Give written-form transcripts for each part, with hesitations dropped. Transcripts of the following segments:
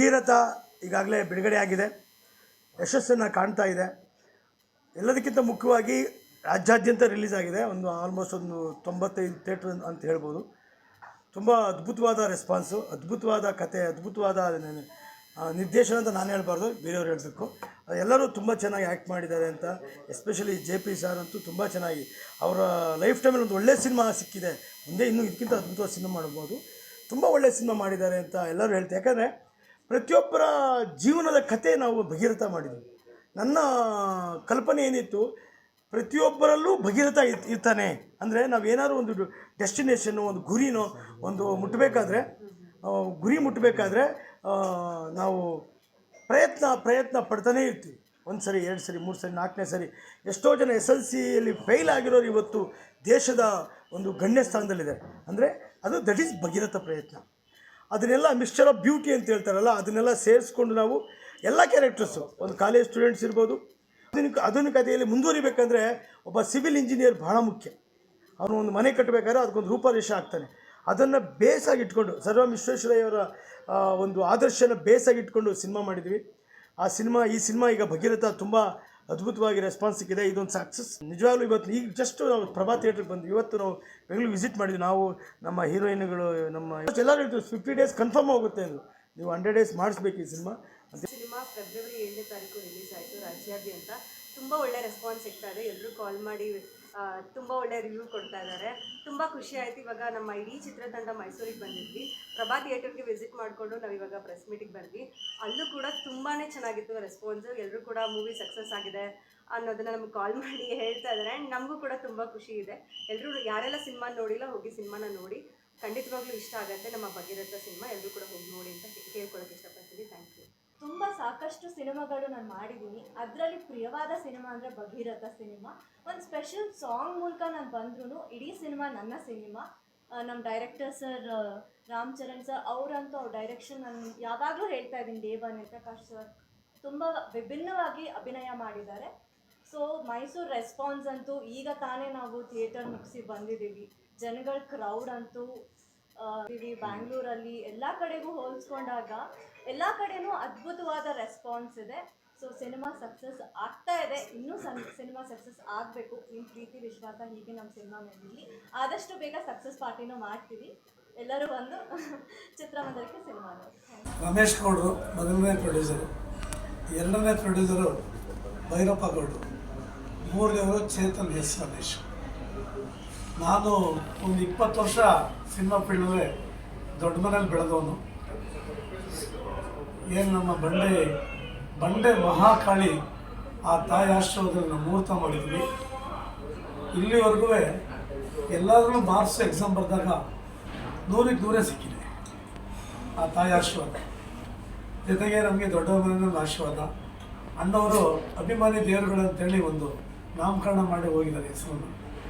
ಭಗೀರಥ ಈಗಾಗಲೇ ಬಿಡುಗಡೆ ಆಗಿದೆ, ಯಶಸ್ಸನ್ನು ಕಾಣ್ತಾ ಇದೆ. ಎಲ್ಲದಕ್ಕಿಂತ ಮುಖ್ಯವಾಗಿ ರಾಜ್ಯಾದ್ಯಂತ ರಿಲೀಸ್ ಆಗಿದೆ. ಆಲ್ಮೋಸ್ಟ್ 95 ಥಿಯೇಟ್ರ್ ಅಂತ ಹೇಳ್ಬೋದು. ತುಂಬ ಅದ್ಭುತವಾದ ರೆಸ್ಪಾನ್ಸು, ಅದ್ಭುತವಾದ ಕತೆ, ಅದ್ಭುತವಾದ ನಿರ್ದೇಶನ ಅಂತ ನಾನು ಹೇಳ್ಬಾರ್ದು, ಬೇರೆಯವ್ರು ಹೇಳಬೇಕು. ಎಲ್ಲರೂ ತುಂಬ ಚೆನ್ನಾಗಿ ಆ್ಯಕ್ಟ್ ಮಾಡಿದ್ದಾರೆ ಅಂತ. ಎಸ್ಪೆಷಲಿ JP ಸರ್ ಅಂತೂ ತುಂಬ ಚೆನ್ನಾಗಿ ಅವರ ಲೈಫ್ ಟೈಮಲ್ಲಿ ಒಂದು ಒಳ್ಳೆಯ ಸಿನಿಮಾ ಸಿಕ್ಕಿದೆ, ಮುಂದೆ ಇನ್ನೂ ಇದಕ್ಕಿಂತ ಅದ್ಭುತವಾದ ಸಿನಿಮಾ ಮಾಡ್ಬೋದು, ತುಂಬ ಒಳ್ಳೆಯ ಸಿನಿಮಾ ಮಾಡಿದ್ದಾರೆ ಅಂತ ಎಲ್ಲರೂ ಹೇಳ್ತಾರೆ. ಯಾಕಂದರೆ ಪ್ರತಿಯೊಬ್ಬರ ಜೀವನದ ಕತೆ ನಾವು ಭಗೀರಥ ಮಾಡಿದ್ವಿ. ನನ್ನ ಕಲ್ಪನೆ ಏನಿತ್ತು, ಪ್ರತಿಯೊಬ್ಬರಲ್ಲೂ ಭಗೀರಥ ಇರ್ತಾನೆ. ಅಂದರೆ ನಾವೇನಾದ್ರು ಒಂದು ಡೆಸ್ಟಿನೇಷನ್ನು, ಒಂದು ಗುರಿನೋ ಒಂದು ಗುರಿ ಮುಟ್ಟಬೇಕಾದ್ರೆ ನಾವು ಪ್ರಯತ್ನ ಪಡ್ತಾನೇ ಇರ್ತೀವಿ. 1 ಸರಿ, 2 ಸರಿ, 3 ಸರಿ, 4ನೇ ಸರಿ. ಎಷ್ಟೋ ಜನ SLCಯಲ್ಲಿ ಫೇಲ್ ಆಗಿರೋರು ಇವತ್ತು ದೇಶದ ಒಂದು ಗಣ್ಯ ಸ್ಥಾನದಲ್ಲಿದ್ದಾರೆ. ಅಂದರೆ ದಟ್ ಈಸ್ ಭಗೀರಥ ಪ್ರಯತ್ನ. ಅದನ್ನೆಲ್ಲ ಮಿಕ್ಸ್ಚರ್ ಆಫ್ ಬ್ಯೂಟಿ ಅಂತ ಹೇಳ್ತಾರಲ್ಲ, ಅದನ್ನೆಲ್ಲ ಸೇರಿಸ್ಕೊಂಡು ನಾವು ಎಲ್ಲ ಕ್ಯಾರೆಕ್ಟರ್ಸು, ಒಂದು ಕಾಲೇಜ್ ಸ್ಟೂಡೆಂಟ್ಸ್ ಇರ್ಬೋದು, ಆಧುನಿಕತೆಯಲ್ಲಿ ಮುಂದುವರಿಬೇಕಂದ್ರೆ ಒಬ್ಬ ಸಿವಿಲ್ ಇಂಜಿನಿಯರ್ ಬಹಳ ಮುಖ್ಯ. ಅವನು ಒಂದು ಮನೆ ಕಟ್ಟಬೇಕಾದ್ರೆ ಅದಕ್ಕೊಂದು ರೂಪರೇಷೆ ಆಗ್ತಾನೆ. ಅದನ್ನು ಬೇಸಾಗಿ ಇಟ್ಕೊಂಡು ಸರ್ ವಿಶ್ವೇಶ್ವರಯ್ಯವರ ಒಂದು ಆದರ್ಶನ ಬೇಸಾಗಿ ಇಟ್ಕೊಂಡು ಸಿನಿಮಾ ಮಾಡಿದ್ವಿ. ಈ ಸಿನಿಮಾ ಈಗ ಭಗೀರಥ ತುಂಬ ಅದ್ಭುತವಾಗಿ ರೆಸ್ಪಾನ್ಸ್ ಸಿಕ್ಕಿದೆ. ಇದೊಂದು ಸಕ್ಸಸ್ ನಿಜವಾಗ್ಲೂ. ಈಗ ಜಸ್ಟ್ ನಾವು ಪ್ರಭಾ ಥಿಯೇಟ್ರಿಗೆ ಬಂದ್ವಿ. ಇವತ್ತು ನಾವು ಬೆಂಗಳೂರು ವಿಸಿಟ್ ಮಾಡಿದ್ವಿ. ನಾವು ನಮ್ಮ ಹೀರೋಯಿನ್ಗಳು ಎಲ್ಲರೂ ಹೇಳ್ತೀವಿ 50 ಡೇಸ್ ಕನ್ಫರ್ಮ್ ಹೋಗುತ್ತೆ ಅಂದರು. ನೀವು 100 ಡೇಸ್ ಮಾಡಿಸ್ಬೇಕು ಈ ಸಿನಿಮಾ. ಸಿನಿಮಾ ಫೆಬ್ರವರಿ 7ನೇ ತಾರೀಕು ರಿಲೀಸ್ ಆಯಿತು ರಾಜ್ಯಾದ್ಯಂತ. ತುಂಬ ಒಳ್ಳೆ ರೆಸ್ಪಾನ್ಸ್ ಸಿಗ್ತಾ ಇದೆ. ಎಲ್ಲರೂ ಕಾಲ್ ಮಾಡಿ ತುಂಬ ಒಳ್ಳೆ ರಿವ್ಯೂ ಕೊಡ್ತಾ ಇದ್ದಾರೆ. ತುಂಬ ಖುಷಿ ಆಯಿತು. ಇವಾಗ ನಮ್ಮ ಇಡೀ ಚಿತ್ರತಂಡ ಮೈಸೂರಿಗೆ ಬಂದಿದ್ವಿ. ಪ್ರಭಾ ಥಿಯೇಟರ್ಗೆ ವಿಸಿಟ್ ಮಾಡಿಕೊಂಡು ನಾವಿವಾಗ ಪ್ರೆಸ್ ಮೀಟಿಗೆ ಬಂದ್ವಿ. ಅಲ್ಲೂ ಕೂಡ ತುಂಬಾ ಚೆನ್ನಾಗಿತ್ತು ರೆಸ್ಪಾನ್ಸು. ಎಲ್ಲರೂ ಕೂಡ ಮೂವಿ ಸಕ್ಸಸ್ ಆಗಿದೆ ಅನ್ನೋದನ್ನು ನಮ್ಗೆ ಕಾಲ್ ಮಾಡಿ ಹೇಳ್ತಾ ಇದ್ದಾರೆ. ಆ್ಯಂಡ್ ನಮಗೂ ಕೂಡ ತುಂಬ ಖುಷಿ ಇದೆ. ಎಲ್ಲರೂ ಯಾರೆಲ್ಲ ಸಿನಿಮಾ ನೋಡಿಲ್ಲ ಹೋಗಿ ಸಿನಿಮಾನ ನೋಡಿ, ಖಂಡಿತವಾಗ್ಲೂ ಇಷ್ಟ ಆಗುತ್ತೆ ನಮ್ಮ ಭಗೀರಥ ಸಿನಿಮಾ. ಎಲ್ಲರೂ ಕೂಡ ಹೋಗಿ ನೋಡಿ ಅಂತ ಕೇಳ್ಕೊಳ್ಳೋಕೆ ಇಷ್ಟಪಡ್ತೀನಿ. Thank you. ತುಂಬ ಸಾಕಷ್ಟು ಸಿನಿಮಾಗಳು ನಾನು ಮಾಡಿದ್ದೀನಿ. ಅದರಲ್ಲಿ ಪ್ರಿಯವಾದ ಸಿನಿಮಾ ಅಂದರೆ ಭಗೀರಥ ಸಿನಿಮಾ. ಒಂದು ಸ್ಪೆಷಲ್ ಸಾಂಗ್ ಮೂಲಕ ನಾನು ಬಂದ್ರೂ ಇಡೀ ಸಿನಿಮಾ ನನ್ನ ಸಿನಿಮಾ. ನಮ್ಮ director sir Ram Charan sir ಅವರಂತೂ ಅವ್ರ ಡೈರೆಕ್ಷನ್ ನಾನು ಯಾವಾಗಲೂ ಹೇಳ್ತಾ ಇದ್ದೀನಿ. ದೇವ ನಿರ್ಪ್ರಕಾಶ್ ಸರ್ ತುಂಬ ವಿಭಿನ್ನವಾಗಿ ಅಭಿನಯ ಮಾಡಿದ್ದಾರೆ. ಸೊ ಮೈಸೂರು ರೆಸ್ಪಾನ್ಸ್ ಅಂತೂ ಈಗ ತಾನೇ ನಾವು ಥಿಯೇಟರ್ ಮುಗಿಸಿ ಬಂದಿದ್ದೀವಿ. ಜನಗಳ ಕ್ರೌಡ್ ಅಂತೂ ಬ್ಯಾಂಗ್ಳೂರಲ್ಲಿ ಎಲ್ಲ ಕಡೆಗೂ ಹೋಲಿಸ್ಕೊಂಡಾಗ ಎಲ್ಲ ಕಡೆನೂ ಅದ್ಭುತವಾದ ರೆಸ್ಪಾನ್ಸ್ ಇದೆ. ಸೊ ಸಿನಿಮಾ ಸಕ್ಸಸ್ ಆಗ್ತಾ ಇದೆ. ಇನ್ನೂ ಸಿನಿಮಾ ಸಕ್ಸಸ್ ಆಗಬೇಕು. ನಿಮ್ಮ ಪ್ರೀತಿ ವಿಶ್ವಾಸ ಹೀಗೆ ನಮ್ಮ ಸಿನಿಮಾ ಮೇಲಿರಲಿ. ಆದಷ್ಟು ಬೇಗ ಸಕ್ಸಸ್ ಪಾರ್ಟಿನೂ ಮಾಡ್ತೀವಿ. ಎಲ್ಲರೂ ಬಂದು ಚಿತ್ರಮಂದಿರಕ್ಕೆ ಸಿನಿಮಾ ನೋಡಿ. ರಮೇಶ್ ಗೌಡರು ಮೊದಲನೇ ಪ್ರೊಡ್ಯೂಸರು, 2ನೇ ಪ್ರೊಡ್ಯೂಸರು ಭೈರಪ್ಪ ಗೌಡರು, 3ನೇವರು ಚೇತನ್ S ರಮೇಶ್. ನಾನು ಒಂದು 20 ವರ್ಷ ಸಿನಿಮಾ ಫೀಲ್ಡಲ್ಲೇ ದೊಡ್ಡ ಮನೇಲಿ ಬೆಳೆದವನು. ಏನು ನಮ್ಮ ಬಂಡೆ ಮಹಾಕಾಳಿ ಆ ತಾಯಿ ಆಶ್ರಮದಲ್ಲಿ ನಾವು ಮುಹೂರ್ತ ಮಾಡಿದ್ವಿ. ಇಲ್ಲಿವರೆಗೂ ಎಲ್ಲಾದ್ರೂ ಮಾರ್ಕ್ಸ್ ಎಕ್ಸಾಮ್ ಬರೆದಾಗ 100ಕ್ಕೆ 100 ಸಿಕ್ಕಿದೆ ಆ ತಾಯಿ ಆಶೀರ್ವಾದ. ಜೊತೆಗೆ ನಮಗೆ ದೊಡ್ಡ ಮನೆಯಲ್ಲಿ ಆಶೀರ್ವಾದ. ಅಣ್ಣವರು ಅಭಿಮಾನಿ ದೇವರುಗಳು ಅಂತೇಳಿ ಒಂದು ನಾಮಕರಣ ಮಾಡಿ ಹೋಗಿದ್ದಾರೆ ಹೆಸರನ್ನು.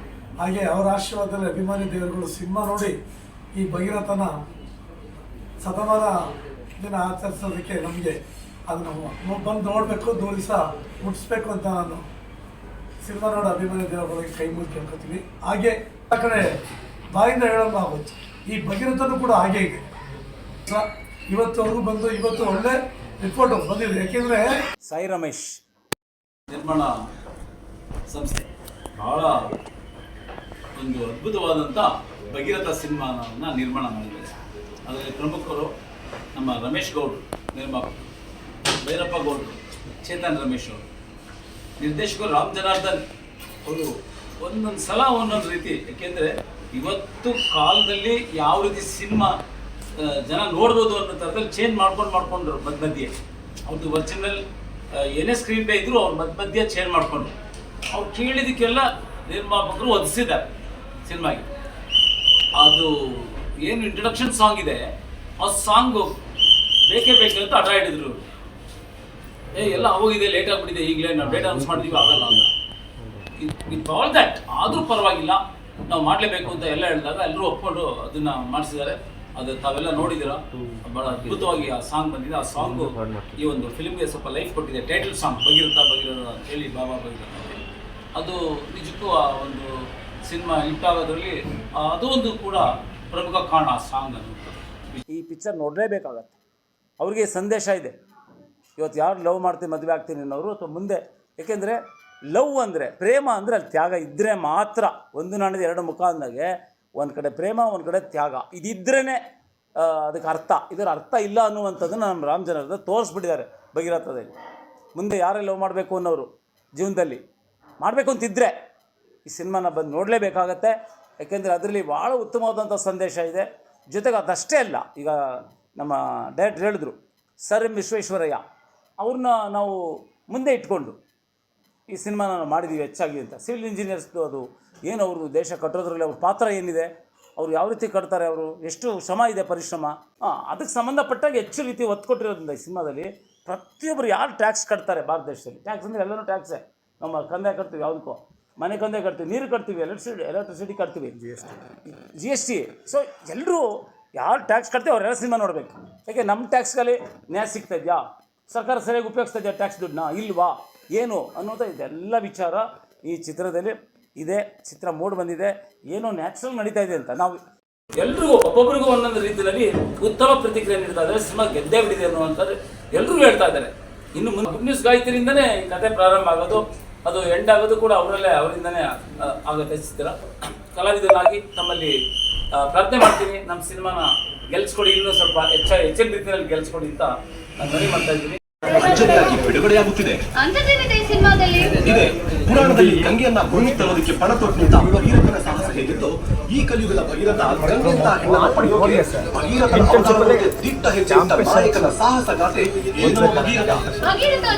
ಹಾಗೆ ಅವರ ಆಶೀರ್ವಾದದಲ್ಲಿ ಅಭಿಮಾನಿ ದೇವರುಗಳು ಸಿನಿಮಾ ನೋಡಿ ಈ ಭಗೀರಥನ ಶತಮಾನ ದಿನ ಆಚರಿಸೋದಕ್ಕೆ ನಮಗೆ ಅದನ್ನು ಬಂದು ನೋಡಬೇಕು, 100 ದಿವಸ ಮುಟ್ಟಿಸ್ಬೇಕು ಅಂತ ನಾನು ಸಿನಿಮಾ ನೋಡಿ ಅಭಿಮಾನಿ ದೇವರುಗಳಿಗೆ ಕೈ ಮುಗಿ ಕೇಳ್ಕೊತೀವಿ. ಹಾಗೆ ಆ ಕಡೆ ಬಾಯಿಂದ ಹೇಳೋದು ಆಗೋಯ್ತು. ಈ ಭಗೀರಥನೂ ಕೂಡ ಹಾಗೆ ಇದೆ. ಇವತ್ತವರೆಗೂ ಬಂದು ಇವತ್ತು ಒಳ್ಳೆ ರಿಪೋರ್ಟ್ ಬಂದಿದೆ. ಯಾಕೆಂದರೆ ಸಾಯಿ ರಮೇಶ್ ನಿರ್ಮಾಣ ಸಂಸ್ಥೆ ಬಹಳ ಒಂದು ಅದ್ಭುತವಾದಂಥ ಭಗೀರಥ ಸಿನಿಮಾವನ್ನು ನಿರ್ಮಾಣ ಮಾಡಿದ್ದಾರೆ. ಅದರಲ್ಲಿ ಪ್ರಮುಖರು ನಮ್ಮ ರಮೇಶ್ ಗೌಡ್ರು ನಿರ್ಮಾಪಕರು, ಭೈರಪ್ಪ ಗೌಡ್ರು, ಚೇತನ್ ರಮೇಶ್ ಅವರು, ನಿರ್ದೇಶಕರು ರಾಮ್ ಜನಾರ್ದನ್ ಅವರು. ಒಂದೊಂದು ಸಲ ಒಂದೊಂದು ರೀತಿ. ಯಾಕೆಂದರೆ ಇವತ್ತು ಕಾಲದಲ್ಲಿ ಯಾವ ರೀತಿ ಸಿನಿಮಾ ಜನ ನೋಡ್ಬೋದು ಅನ್ನೋ ಥರದಲ್ಲಿ ಚೇಂಜ್ ಮಾಡ್ಕೊಂಡ್ರು ಮಧ್ಯೆ. ಅವ್ರದ್ದು ಒರಿಜಿನಲ್ ಏನೇ ಸ್ಕ್ರೀನ್ ಪ್ಲೇ ಇದ್ದರೂ ಅವ್ರು ಮಧ್ಯ ಚೇಂಜ್ ಮಾಡಿಕೊಂಡ್ರು. ಅವ್ರು ಕೇಳಿದಕ್ಕೆಲ್ಲ ನಿರ್ಮಾಪಕರು ಒದಿಸಿದ್ದಾರೆ ಸಿನಿಮಾಗೆ. ಅದು ಏನು ಇಂಟ್ರಡಕ್ಷನ್ ಸಾಂಗ್ ಇದೆ, ಆ ಸಾಂಗು ಬೇಕೇ ಅಂತ ಹಠ ಹಿಡಿದ್ರು. ಎಲ್ಲ ಹೋಗಿದೆ, ಲೇಟ್ ಆಗಿಬಿಟ್ಟಿದೆ, ಈಗಲೇ ನಾವು ಡೇಟ್ ಅನೌನ್ಸ್ ಮಾಡಿದೀವಿ, ಆಗಲ್ಲ ಅಂತ. ವಿತ್ ಆಲ್ ದ್ಯಾಟ್ ಆದರೂ ಪರವಾಗಿಲ್ಲ, ನಾವು ಮಾಡಲೇಬೇಕು ಅಂತ ಎಲ್ಲ ಹೇಳಿದಾಗ ಎಲ್ಲರೂ ಒಪ್ಕೊಂಡು ಅದನ್ನು ಮಾಡಿಸಿದ್ದಾರೆ. ಅದು ತಾವೆಲ್ಲ ನೋಡಿದ್ದೀರಾ, ಭಾಳ ಅದ್ಭುತವಾಗಿ ಆ ಸಾಂಗ್ ಬಂದಿದೆ. ಆ ಸಾಂಗು ಈ ಒಂದು ಫಿಲ್ಮ್ಗೆ ಸ್ವಲ್ಪ ಲೈಫ್ ಕೊಟ್ಟಿದೆ. ಟೈಟಲ್ ಸಾಂಗ್ ಭಗೀರಥ ಹೇಳಿ ಬಾಬಾ ಭಗೀರಥ. ಅದು ನಿಜಕ್ಕೂ ಆ ಒಂದು ಸಿನಿಮಾ ಹಿಟ್ ಆಗೋದ್ರಲ್ಲಿ ಅದು ಒಂದು ಕೂಡ ಪ್ರಮುಖ ಕಾರಣ ಆ ಸಾಂಗ್. ಈ ಪಿಕ್ಚರ್ ನೋಡಲೇಬೇಕಾಗತ್ತೆ. ಅವ್ರಿಗೆ ಸಂದೇಶ ಇದೆ. ಇವತ್ತು ಯಾರು ಲವ್ ಮಾಡ್ತೀನಿ ಮದುವೆ ಆಗ್ತೀನಿ ಅನ್ನೋರು ಅಥವಾ ಮುಂದೆ, ಏಕೆಂದರೆ ಲವ್ ಅಂದರೆ ಪ್ರೇಮ ಅಂದರೆ ಅಲ್ಲಿ ತ್ಯಾಗ ಇದ್ದರೆ ಮಾತ್ರ. ಒಂದು ನಾಣ್ಯದ ಎರಡು ಮುಖ ಅಂದಾಗೆ ಒಂದು ಕಡೆ ಪ್ರೇಮ, ಒಂದು ಕಡೆ ತ್ಯಾಗ, ಇದಿದ್ರೇ ಅದಕ್ಕೆ ಅರ್ಥ. ಇದರ ಅರ್ಥ ಇಲ್ಲ ಅನ್ನುವಂಥದ್ದನ್ನು ನಮ್ಮ ರಾಮ ಜನರದ ತೋರಿಸ್ಬಿಟ್ಟಿದ್ದಾರೆ ಭಗೀರಥದಲ್ಲಿ. ಮುಂದೆ ಯಾರೇ ಲವ್ ಮಾಡಬೇಕು ಅನ್ನೋರು ಜೀವನದಲ್ಲಿ ಮಾಡಬೇಕು ಅಂತಿದ್ದರೆ ಈ ಸಿನಿಮಾನ ಬಂದು ನೋಡಲೇಬೇಕಾಗತ್ತೆ. ಯಾಕೆಂದರೆ ಅದರಲ್ಲಿ ಭಾಳ ಉತ್ತಮವಾದಂಥ ಸಂದೇಶ ಇದೆ. ಜೊತೆಗೆ ಅದಷ್ಟೇ ಅಲ್ಲ, ಈಗ ನಮ್ಮ ಡೈರೆಕ್ಟರ್ ಹೇಳಿದ್ರು ಸರ್ ಎಂ ವಿಶ್ವೇಶ್ವರಯ್ಯ, ಅವ್ರನ್ನ ನಾವು ಮುಂದೆ ಇಟ್ಕೊಂಡು ಈ ಸಿನಿಮಾನ ನಾವು ಮಾಡಿದ್ದೀವಿ ಹೆಚ್ಚಾಗಿ ಅಂತ. ಸಿವಿಲ್ ಇಂಜಿನಿಯರ್ಸ್ದು ಅದು ಏನು ಅವರು ದೇಶ ಕಟ್ಟೋದ್ರಲ್ಲಿ ಅವ್ರ ಪಾತ್ರ ಏನಿದೆ, ಅವ್ರು ಯಾವ ರೀತಿ ಕಟ್ತಾರೆ, ಅವರು ಎಷ್ಟು ಶ್ರಮ ಇದೆ, ಪರಿಶ್ರಮ, ಅದಕ್ಕೆ ಸಂಬಂಧಪಟ್ಟಾಗ ಹೆಚ್ಚು ರೀತಿ ಒತ್ತು ಕೊಟ್ಟಿರೋದ್ರಿಂದ ಈ ಸಿನಿಮಾದಲ್ಲಿ ಪ್ರತಿಯೊಬ್ಬರು ಯಾರು ಟ್ಯಾಕ್ಸ್ ಕಟ್ತಾರೆ ಭಾರತ ದೇಶದಲ್ಲಿ. ಟ್ಯಾಕ್ಸ್ ಅಂದರೆ ಎಲ್ಲನೂ ಟ್ಯಾಕ್ಸೇ. ನಮ್ಮ ಕಂದಾಯ ಕಟ್ತೀವಿ, ಯಾವುದಕ್ಕೂ ಮನೆ ಕಂದಾಯ ಕಟ್ತೀವಿ, ನೀರು ಕಟ್ತೀವಿ, ಎಲೆಕ್ಟ್ರಿಸಿಟಿ ಕಟ್ತೀವಿ, ಜಿ ಎಸ್ ಟಿ. ಸೊ ಎಲ್ಲರೂ ಯಾರು ಟ್ಯಾಕ್ಸ್ ಕಟ್ತೀವಿ ಅವರೆಲ್ಲ ಸಿನಿಮಾ ನೋಡಬೇಕು. ಯಾಕೆ ನಮ್ಮ ಟ್ಯಾಕ್ಸ್ಗಳಲ್ಲಿ ನ್ಯಾಯ ಸಿಗ್ತಾ ಇದೆಯಾ, ಸರ್ಕಾರ ಸರಿಯಾಗಿ ಉಪಯೋಗಿಸ್ತಾ ಇದೆಯಾ ಟ್ಯಾಕ್ಸ್ ದುಡ್ಡನ್ನ, ಇಲ್ವಾ, ಏನು ಅನ್ನೋದು ಇದೆಲ್ಲ ವಿಚಾರ ಈ ಚಿತ್ರದಲ್ಲಿ ಇದೆ. ಚಿತ್ರ ಮೂಡಿ ಬಂದಿದೆ, ಏನೋ ನ್ಯಾಚುರಲ್ ನಡೀತಾ ಇದೆ ಅಂತ. ನಾವು ಎಲ್ರಿಗೂ ಒಬ್ಬೊಬ್ಬರಿಗೂ ಒಂದೊಂದು ರೀತಿಯಲ್ಲಿ ಉತ್ತಮ ಪ್ರತಿಕ್ರಿಯೆ ನೀಡ್ತಾ ಇದ್ದಾರೆ. ಸಿನಿಮಾ ಗೆದ್ದೇ ಬಿಟ್ಟಿದೆ ಅನ್ನುವಂಥದ್ದು ಎಲ್ಲರೂ ಹೇಳ್ತಾ ಇದ್ದಾರೆ. ಇನ್ನು ಮುಂದೆ ಗುಡ್ ನ್ಯೂಸ್ ಗಾಯತ್ರಿಯಿಂದನೇ ಈ ಕತೆ ಪ್ರಾರಂಭ ಆಗೋದು, ಅದು ಎಂಡ್ ಆಗೋದು ಕೂಡ ಅವರಿಂದನೇ ಆಗುತ್ತೆ. ಚಿತ್ರ ಕಲಾವಿದನಾಗಿ ತಮ್ಮಲ್ಲಿ ಪ್ರಾರ್ಥನೆ ಮಾಡ್ತೀನಿ, ನಮ್ಮ ಸಿನಿಮಾನ ಗೆಲ್ಸ್ಕೊಡಿ, ಇನ್ನೂ ಸ್ವಲ್ಪ ಹೆಚ್ಚಿನ ರೀತಿಯಲ್ಲಿ ಗೆಲ್ಸ್ಕೊಡಿ ಅಂತ ನಾನು ಮನವಿ ಮಾಡ್ತಾ ಇದ್ದೀನಿ. ಭರ್ಜರಿಯಾಗಿ ಬಿಡುಗಡೆಯಾಗುತ್ತಿದೆ. ಅಂತದೇನಿದೆ ಈ ಸಿನಿಮಾದಲ್ಲಿ? ಇದೆ ಪುರಾಣದಲ್ಲಿ ಗಂಗೆಯನ್ನ ಭೂಮಿ ತರೋದಕ್ಕೆ ಪಣ ತೊಟ್ಟು ನಿಂತ ಭಗೀರಥನ ಸಾಹಸ ಹೇಗಿದ್ದು, ಈ ಕಲಿಯುಗದ ಭಗೀರಥ ಗಂಗೆಯಂತ ಹೆಣ್ಣನ್ನು ಪಡೆಯೋಕೆ ಭಗೀರಥನ ಅವತಾರಕ್ಕೆ ದಿಟ್ಟ ಹೆಜ್ಜೆ ಇಟ್ಟ ನಾಯಕನ ಸಾಹಸ ಗಾಥೆ ಭಗೀರಥ.